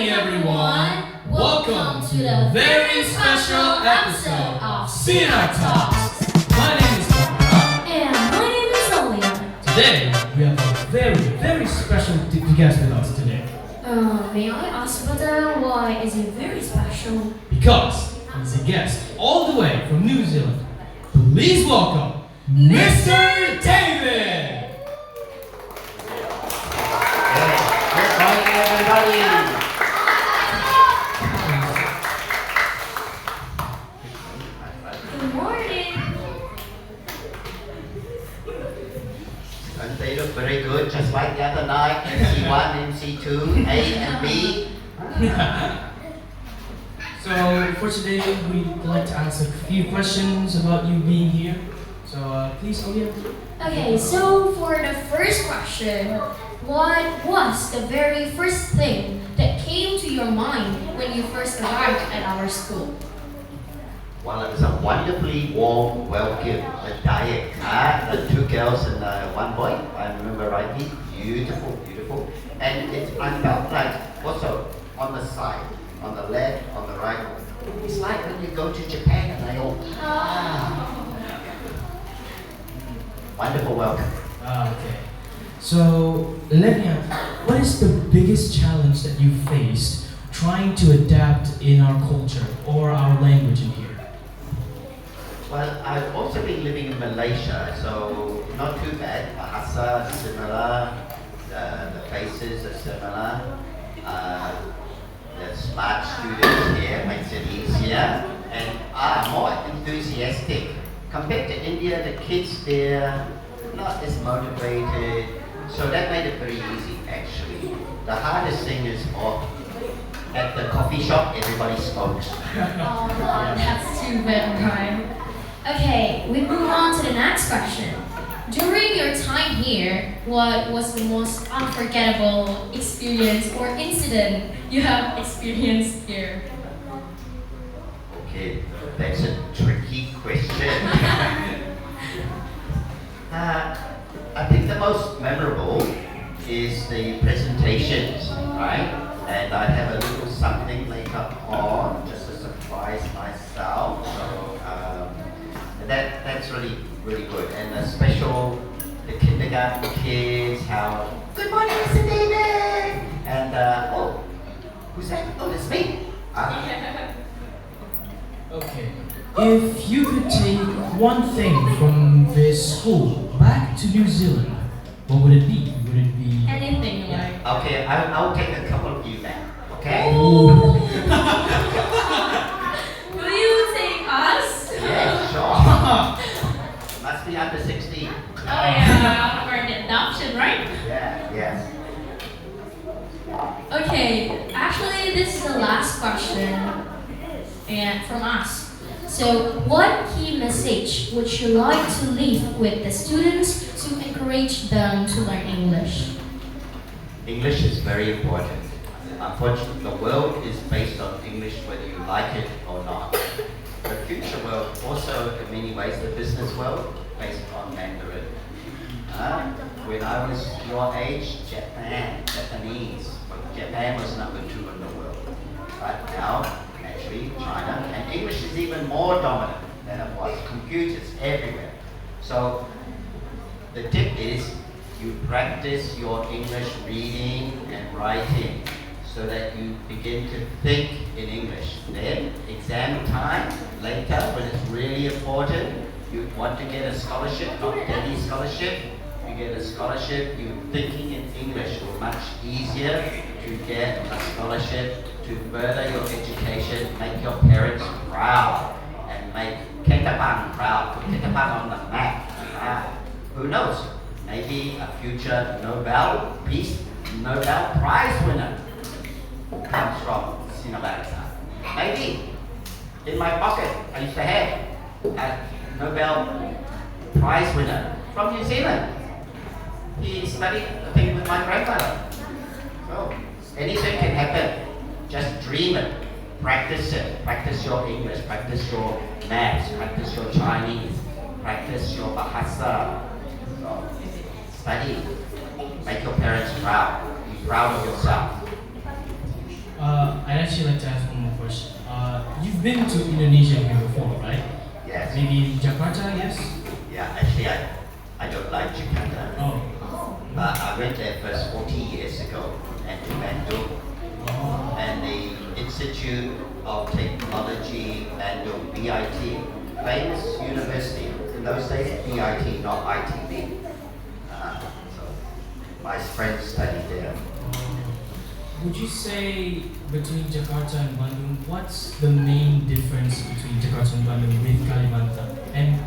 morning, everyone. Welcome to the very special episode of Sinar Talk. My name is Batara. And my name is Aulia. Today, we have a very special guest with us today. May I ask Batara why is it very special? Because he's a guest all the way from New Zealand. Please welcome Mr. David. Good morning, everybody. Good morning. And they look very good, just like the other night. MC1, MC2, A and B. So for today, we'd like to ask a few questions about you being here. So please, Aulia. Okay, so for the first question, what was the very first thing that came to your mind when you first arrived at our school? Well, it was a wonderfully warm welcome, a diet. The two girls and one boy, I remember rightly. Beautiful. And I felt like also on the side, on the left, on the right. It's like when you go to Japan and they all, Wonderful welcome. Okay. So let me ask, what is the biggest challenge that you faced trying to adapt in our culture or our language in here? Well, I've also been living in Malaysia, so not too bad. Bahasa is similar, the faces are similar. The smart students here makes it easier and are more enthusiastic. Compared to India, the kids there not as motivated, so that made it very easy actually. The hardest thing is at the coffee shop, everybody smokes. Oh, that's too bad, right? Okay, we move on to the next question. During your time here, what was the most unforgettable experience or incident you have experienced here? Okay, that's a tricky question. I think the most memorable is the presentations, right? And I have a little something later on just to surprise myself. So that's really good. And the kindergarten kids, how good morning, Mr. David, and who's that? Oh, that's me. Okay. If you could take one thing from this school back to New Zealand, what would it be? Would it be Anything you like. Okay, I'll take a couple of you back. Okay. Will you take us? Yeah, sure. Must be under 16. Oh yeah, for the adoption, right? Yeah. Okay, actually this is the last question and from us. So what key message would you like to leave with the students to encourage them to learn English? English is very important. Unfortunately, the world is based on English whether you like it or not. The future world also, in many ways, the business world, based on Mandarin. When I was your age, Japanese. Japan was number 2 in the world. But now, actually, China, and English is even more dominant than it was. Computers everywhere. So, the tip is you practice your English reading and writing so that you begin to think in English. Then, exam time, later, when it's really important, you want to get a scholarship, not any scholarship, you get a scholarship, you're thinking in English, it's much easier to get a scholarship to further your education, make your parents proud, and make Ketapang proud, put Ketapang on the map. Who knows? Maybe a future Nobel Prize winner comes from Sinar Bangsa. Maybe. In my pocket, I used to have a Nobel Prize winner from New Zealand. He studied, I think, with my grandfather. So, anything can happen. Just dream it. Practice it. Practice your English. Practice your maths. Practice your Chinese. Practice your Bahasa. So, study. Make your parents proud. Be proud of yourself. you've been to Indonesia here before, right? Yes. Maybe in Jakarta, yes? Yeah, actually, I don't like Jakarta. Oh. But I went there first 40 years ago and to Bandung. Oh. And the Institute of Technology Bandung, BIT, famous university. In those days, BIT, not ITB. So my friends studied there. Would you say between Jakarta and Bandung, what's the main difference between Jakarta and Bandung with Kalimantan? And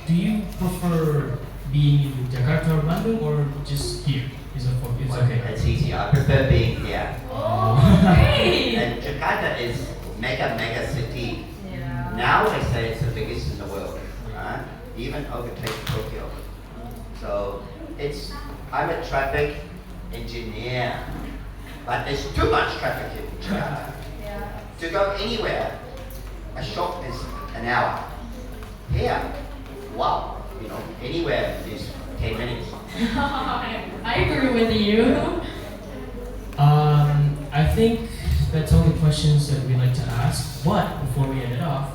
do you prefer being in Jakarta or Bandung or just here? It's okay. It's easy. I prefer being here. Oh, great! And Jakarta is mega city. Yeah. Now they say it's the biggest in the world. Even overtaking Tokyo. So I'm a traffic engineer. But there's too much traffic in Jakarta. Yeah. To go anywhere, a shop is an hour. Here, wow, anywhere is 10 minutes. I agree with you. I think that's all the questions that we like to ask. But before we end it off,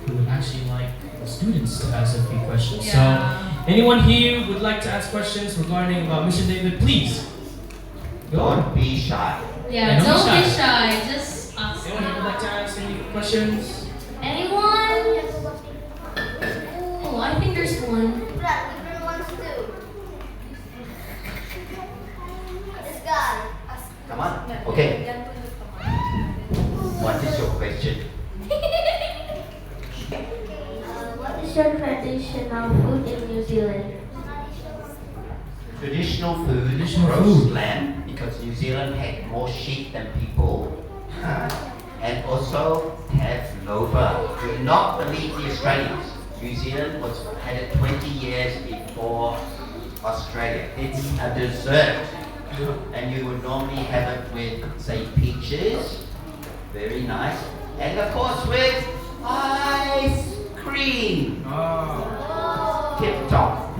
we would actually like the students to ask a few questions. Yeah. So, anyone here would like to ask questions regarding Mission David, please. Go on. Don't be shy. Yeah, don't be shy. Just ask. Anyone here would like to ask any questions? Anyone? Oh, I think there's one. Come on. Okay. What is your question? What is your traditional food in New Zealand? Traditional food is Traditional roast food. lamb because New Zealand had more sheep than people. And also have Nova. Do not believe the Australians. New Zealand had it 20 years before Australia. It's a dessert. And you would normally have it with, say, peaches. Very nice. And of course with ice cream. Oh. Tip top.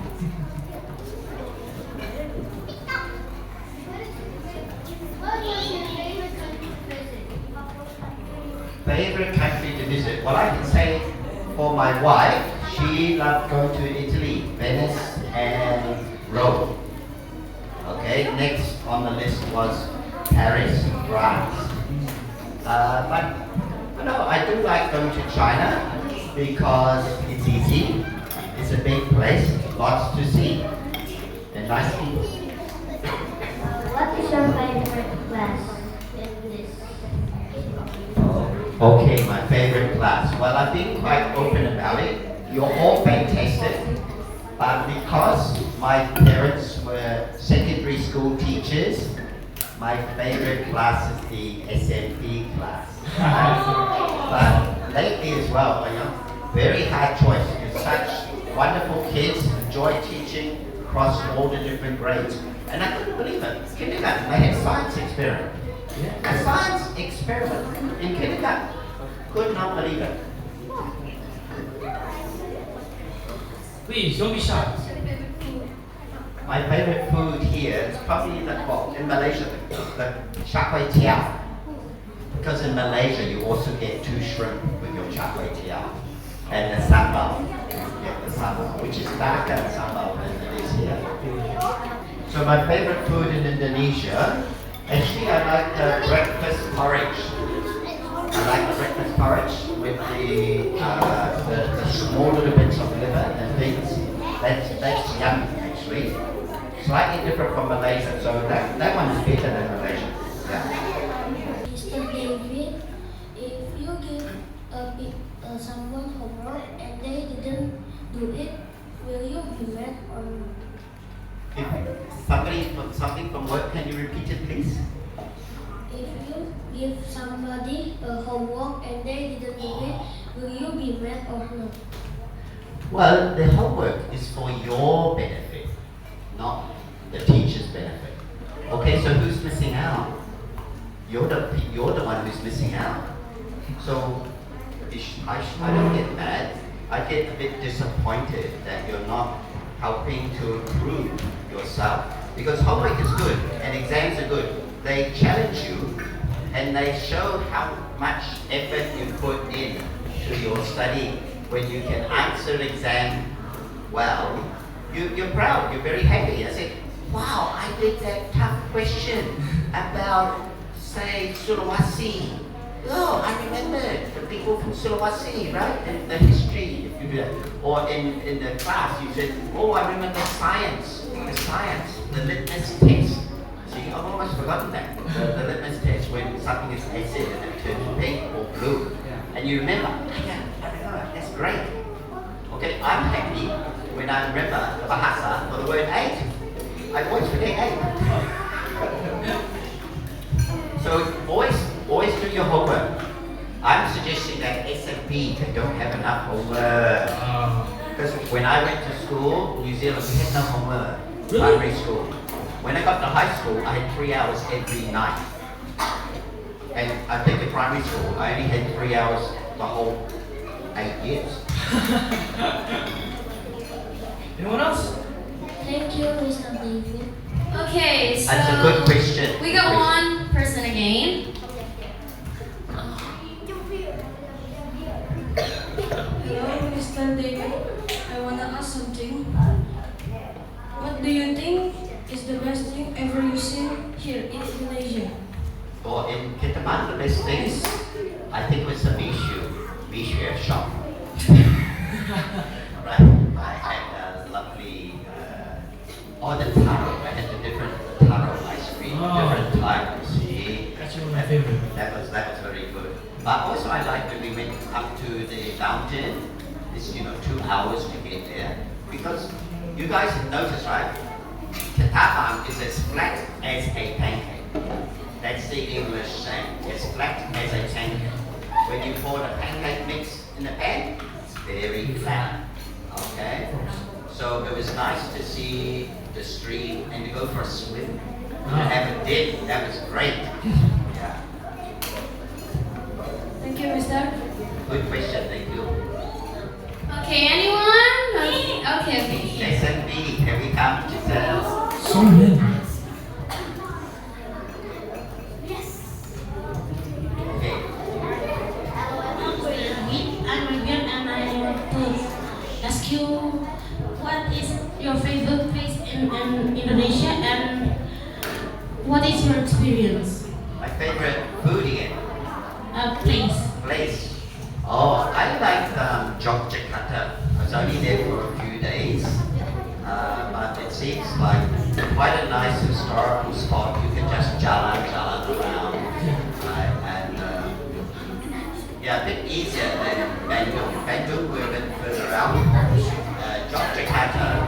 Favorite country to visit? Well, I can say for my wife, she loved going to Italy, Venice and Rome. Okay, next on the list was Paris, France. But I do like going to China because it's easy, it's a big place, lots to see, and nice people. What is your favorite class in this? Okay, my favorite class. Well, I've been quite open about it. You're all fantastic. But because my parents were secondary school teachers, my favorite class is the SMP class. But lately as well, very hard choice because such wonderful kids enjoy teaching across all the different grades. And I couldn't believe it. Kindergarten, they had science experiment. A science experiment in kindergarten. Could not believe it. Please, don't be shy. My favorite food here is probably in Malaysia, the char kway teow. Because in Malaysia you also get 2 shrimp with your char kway teow. And the sambal. You get the sambal, which is darker sambal than it is here. So my favorite food in Indonesia, actually I like the breakfast porridge. I like the breakfast porridge with the small little bits of liver and things. That's yummy actually. Slightly different from Malaysia, so that one is better than Malaysia. Yeah. Mr. David, if you give someone homework and they didn't do it, will you be mad or not? If something from work, can you repeat it please? If you give somebody a homework and they didn't do it, will you be mad or not? Well, the homework is for your benefit, not the teacher's benefit. Okay, so who's missing out? You're the one who's missing out. So I don't get mad. I get a bit disappointed that you're not helping to improve yourself. Because homework is good and exams are good. They challenge you and they show how much effort you put in to your study. When you can answer exam well, you're proud, you're very happy. I said, wow, I did that tough question about, say, Sulawesi. Oh, I remember the people from Sulawesi, right? And the history, if you do that. Or in the class, you said, oh, I remember science, the litmus test. See, I've almost forgotten that. The litmus test, when something is acid and it turns pink or blue. And you remember, yeah, I remember, that's great. Okay, I'm happy when I remember the bahasa for the word eight. I always forget eight. So always do your homework. I'm suggesting that SMP, they don't have enough homework. Because when I went to school, New Zealand, we had no homework. Primary school. When I got to high school, I had 3 hours every night. And I think in primary school, I only had 3 hours the whole 8 years. Anyone else? Thank you, Mr. David. Okay, so That's a good question. we got one person again. Hello, Mr. David. I wanna ask something. What do you think is the best thing ever you seen here in Indonesia? Or in Kitaman, the best things, I think was the Mishu shop. Right? I had a lovely, the taro. I had the different taro ice cream, different types. See? That's one of my favorite. That was very good. But also I liked that we went up to the mountain. It's 2 hours to get there. Because you guys have noticed, right? Ketapang is as flat as a pancake. That's the English saying, as flat as a pancake. When you pour the pancake mix in the pan, it's very flat. Okay? So it was nice to see the stream and to go for a swim. To have a dip, that was great. Yeah. Thank you, Mr. Good question, thank you. Okay, anyone? Okay. SMP, can we come to sales? So many. Okay. I'm Vivian and I want to ask you what is your favorite place in Indonesia and what is your experience? My favorite food again. Place. Oh, I like Yogyakarta. I was only there for a few days, but it seems like quite a nice historical spot. You can just jalan around, right? And a bit easier than Bandung. Bandung we're a bit further out. Yogyakarta,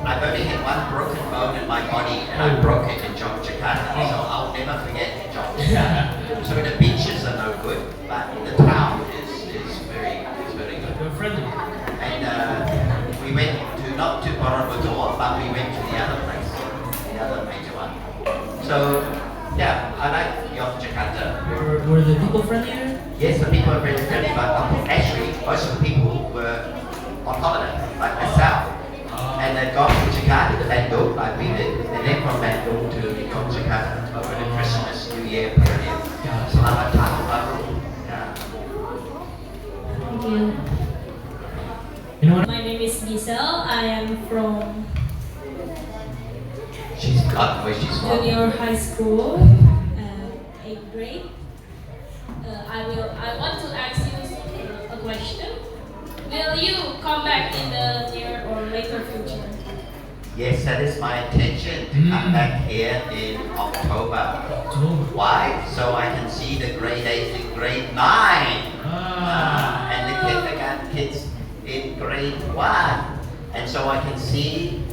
I've only had one broken bone in my body, and I broke it in Yogyakarta, so I'll never forget Yogyakarta. So the beaches are no good, but the town is very good. You're friendly. And we went to not to Borobudur, but we went to the other place, the other major one. So yeah, I like Yogyakarta. Were the people friendly there? Yes, the people are very friendly, but actually most of the people were on holiday, like myself. And they'd gone from Jakarta to Bandung, like we did, and then from Bandung to Yogyakarta over the Christmas, New Year period. Selamat Tahun Baru. Yeah. Thank you. Anyone? My name is Giselle. I am from She's got where she's from. junior high school, 8th grade. I want to ask you a question. Will you come back in the near or later future? Yes, that is my intention to come back here in October. Why? So I can see the grade 8 and grade 9. And the kindergarten kids in grade 1. And so I can see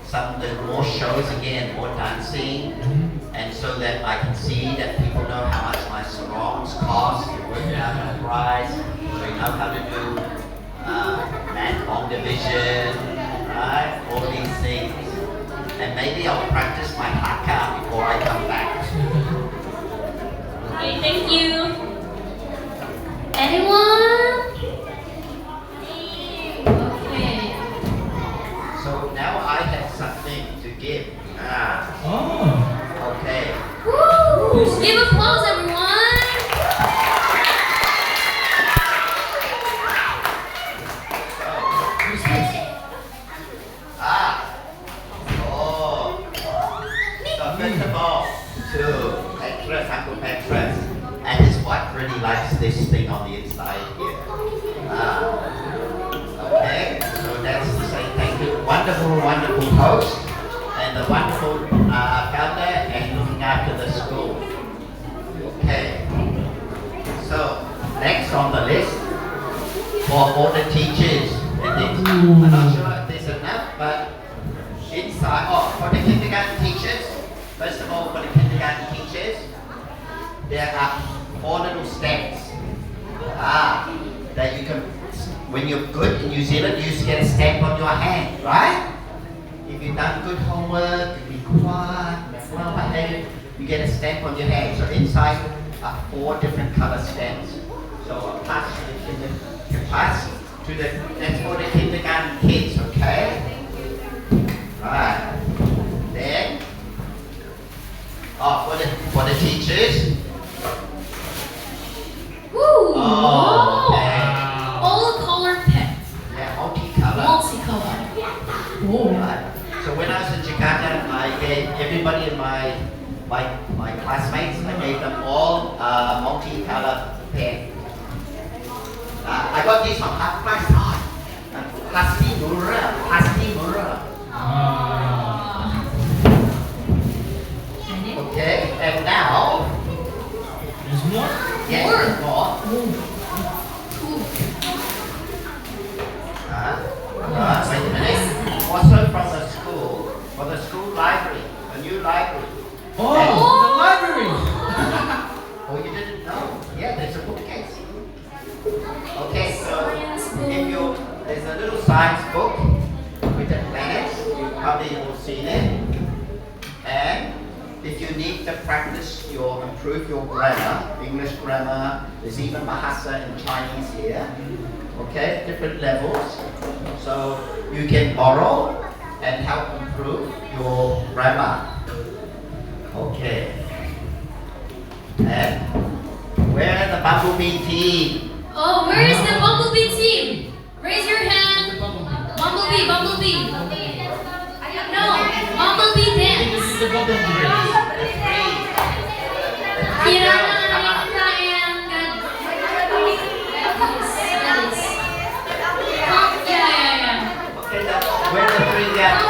some of the more shows again, more dancing. And so that I can see that people know how much my sarongs cost, work out the price, so you know how to do math long division, right? All these things. And maybe I'll practice my haka before I come back. Okay, thank you. Anyone? Okay. So now I have something to give. Okay. Woo! Give applause, everyone. really likes this thing on the inside here. Okay, so that's to say thank you. Wonderful, wonderful host, and the wonderful founder and looking after the school. Okay, so next on the list for all the teachers. And things. I'm not sure if there's enough, but inside, for the kindergarten teachers, first of all, for the kindergarten teachers, there are 4 little stamps that you can, when you're good in New Zealand, you used to get a stamp on your hand, right? If you've done good homework, you be quiet, well behaved, you get a stamp on your hand. So inside are 4 different color stamps. So I'll pass to the kindergarten, pass to the, that's for the kindergarten kids, okay? Right. Then, for the teachers. Woo! Okay. All color pen. Yeah, multicolor. Multicolor. Whoa. Right. So when I was in Jakarta, I gave everybody in my classmates, I gave them all multicolor pen. I got this from half price on. Plastic Mura. Okay, and now. There's more? Yes, there's more. Wait a minute. Also from the school library, a new library. Oh, the library! Oh, you didn't know? Yeah, there's a bookcase. Okay, so there's a little science book with the planets. You probably will see them. And if you need to practice improve your grammar, English grammar, there's even Bahasa and Chinese here. Okay, different levels. So you can borrow and help improve your grammar. Okay. And where are the bumblebee team? Oh, where is the bumblebee team? Raise your hand. Bumblebee. No, bumblebee dance. This is the bumblebee. Kirana, yeah. Okay, where are the 3 guys go?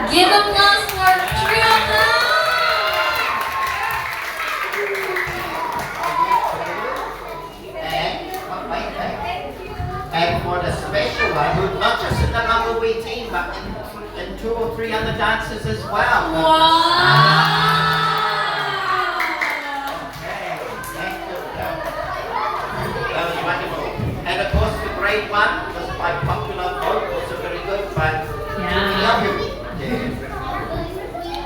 Give applause for 3 of them. And for the special one, who's not just in the bumblebee team, but in 2 or 3 other dances as well. Wow. Okay, thank you. That was wonderful. And of course, the grade 1 was by popular vote, also very good, but we love you. Yeah.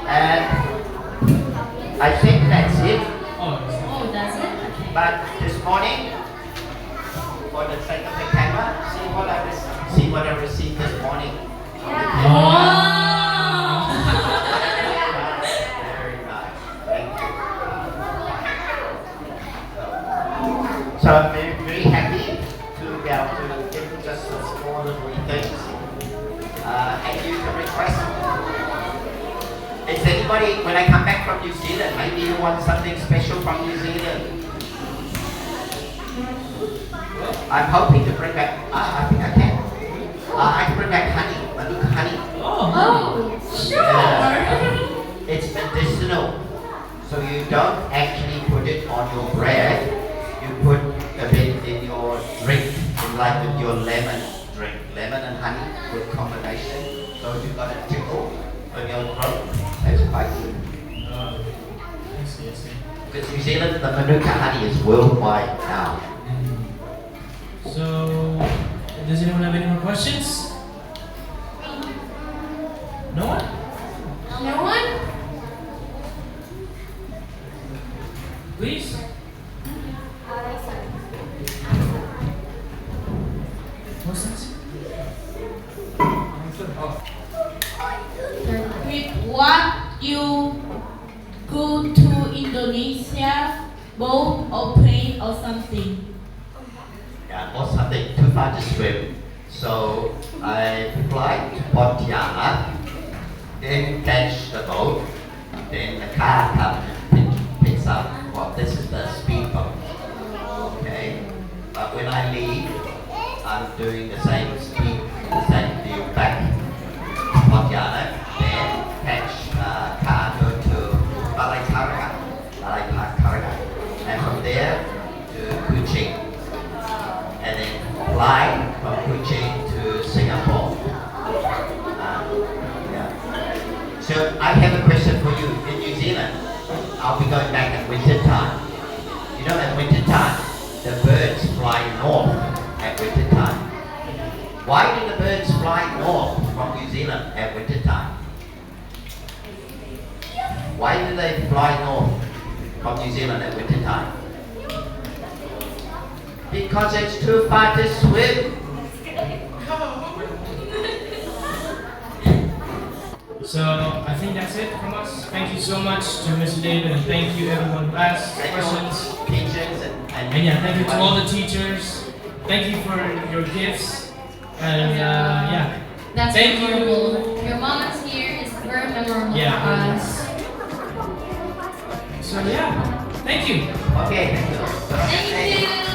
And I think that's it. Oh, that's it? Okay. But this morning, for the sake of the camera, see what I received this morning. Wow. Very nice. Thank you. So I'm very, very happy to be able to give just a small little things. And you can request. Is anybody, when I come back from New Zealand, maybe you want something special from New Zealand? I'm hoping to bring back, I think I can. I can bring back honey, Manuka honey. Oh, sure. It's medicinal. So you don't actually put it on your bread. You put a bit in your drink, like with your lemon drink. Lemon and honey, good combination. So you got a tickle on your throat. That's quite good. I see. Because New Zealand, the Manuka honey is worldwide now. So, does anyone have any more questions? No one? No one? Please? What's that? With what you go to Indonesia, boat or plane or something? Yeah, or something too far to swim. So I fly to Pontianak, then catch the boat, then the car comes and picks up. Well, this is the speedboat. Okay, but when I leave, I'm doing the same speed, the same deal back to Pontianak, then catch car, go to Balai and from there to Kuching, and then fly from Kuching to Singapore. Yeah. So I have a question for you. In New Zealand, I'll be going back at winter time. You know, at winter time, the birds fly north at winter time. Why do the birds fly north from New Zealand at winter time? Why do they fly north from New Zealand at winter time? Because it's too far to swim. So I think that's it from us. Thank you so much to Mr. David, and thank you everyone who asked questions. Teachers And yeah, thank you to all the teachers. Thank you for your gifts. And yeah. That's Thank you. memorable. Your moments here is very memorable Yeah. for us. So yeah, thank you. Okay, thank you. Thank you.